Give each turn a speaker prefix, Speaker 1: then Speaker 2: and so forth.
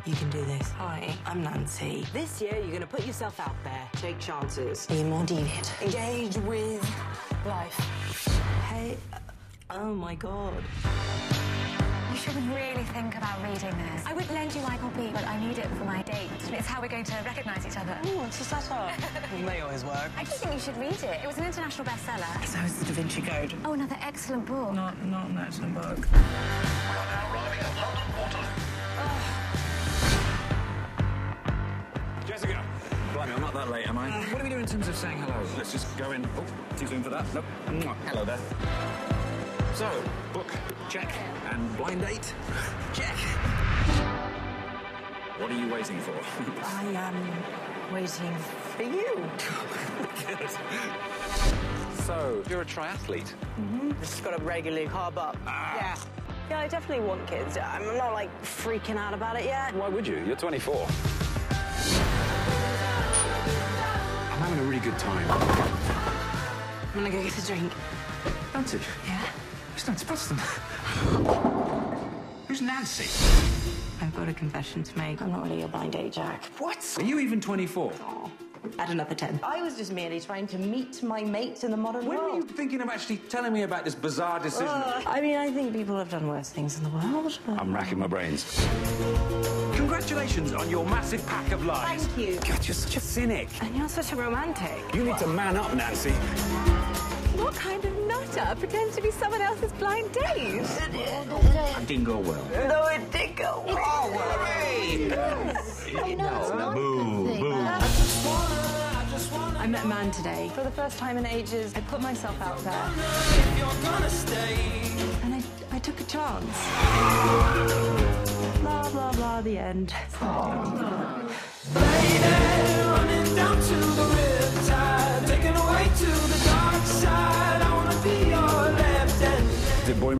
Speaker 1: You can do this. Hi, I'm Nancy. This year, you're gonna put yourself out there. Take chances. Be more deviant. Engage with life. Hey, oh my God.
Speaker 2: You should really think about reading this. I would lend you my copy, but I need it for my date. It's how we're going to recognise each other.
Speaker 1: Oh, it's a setup. It may always work.
Speaker 2: I just think you should read it. It was an international bestseller.
Speaker 1: So is the Da Vinci Code.
Speaker 2: Oh, another excellent book.
Speaker 1: Not an excellent book.
Speaker 3: Jessica! Blimey, I'm not that late, am I?
Speaker 4: What do we do in terms of saying hello?
Speaker 3: Let's just go in. Oh, too soon for that. Nope. Mwah. Hello there. So, book, check. And blind date, check. What are you waiting for?
Speaker 1: I am waiting for you.
Speaker 3: Good. So, you're a triathlete?
Speaker 1: Just got to regularly carb up. Yeah. Yeah, I definitely want kids. I'm not, like, freaking out about it yet.
Speaker 3: Why would you? You're 24. I'm having a really good time.
Speaker 1: I'm gonna go get a drink.
Speaker 4: Nancy?
Speaker 1: Yeah?
Speaker 4: Who's Nancy Preston? Who's Nancy?
Speaker 1: I've got a confession to make. I'm not really a blind date, Jack.
Speaker 4: What? Are you even 24?
Speaker 1: Oh, add another 10. I was just merely trying to meet my mates in the modern
Speaker 4: When
Speaker 1: world.
Speaker 4: were you thinking of actually telling me about this bizarre decision?
Speaker 1: I mean, I think people have done worse things in the world. But...
Speaker 3: I'm racking my brains.
Speaker 4: Congratulations on your massive pack of lies.
Speaker 1: Thank you.
Speaker 4: God, you're such a cynic.
Speaker 1: And you're such a romantic.
Speaker 3: You need to man up, Nancy.
Speaker 2: What kind of nutter pretends to be someone else's blind date?
Speaker 4: That didn't go well.
Speaker 1: No, it did go well.
Speaker 4: Oh, hooray! Boo, boo.
Speaker 1: I met a man today. For the first time in ages, I put myself out there. And I took a chance. Blah, blah, blah, the end.
Speaker 5: Running down to the riptide, taken away to the dark side. I wanna be your left hand.
Speaker 3: Did boy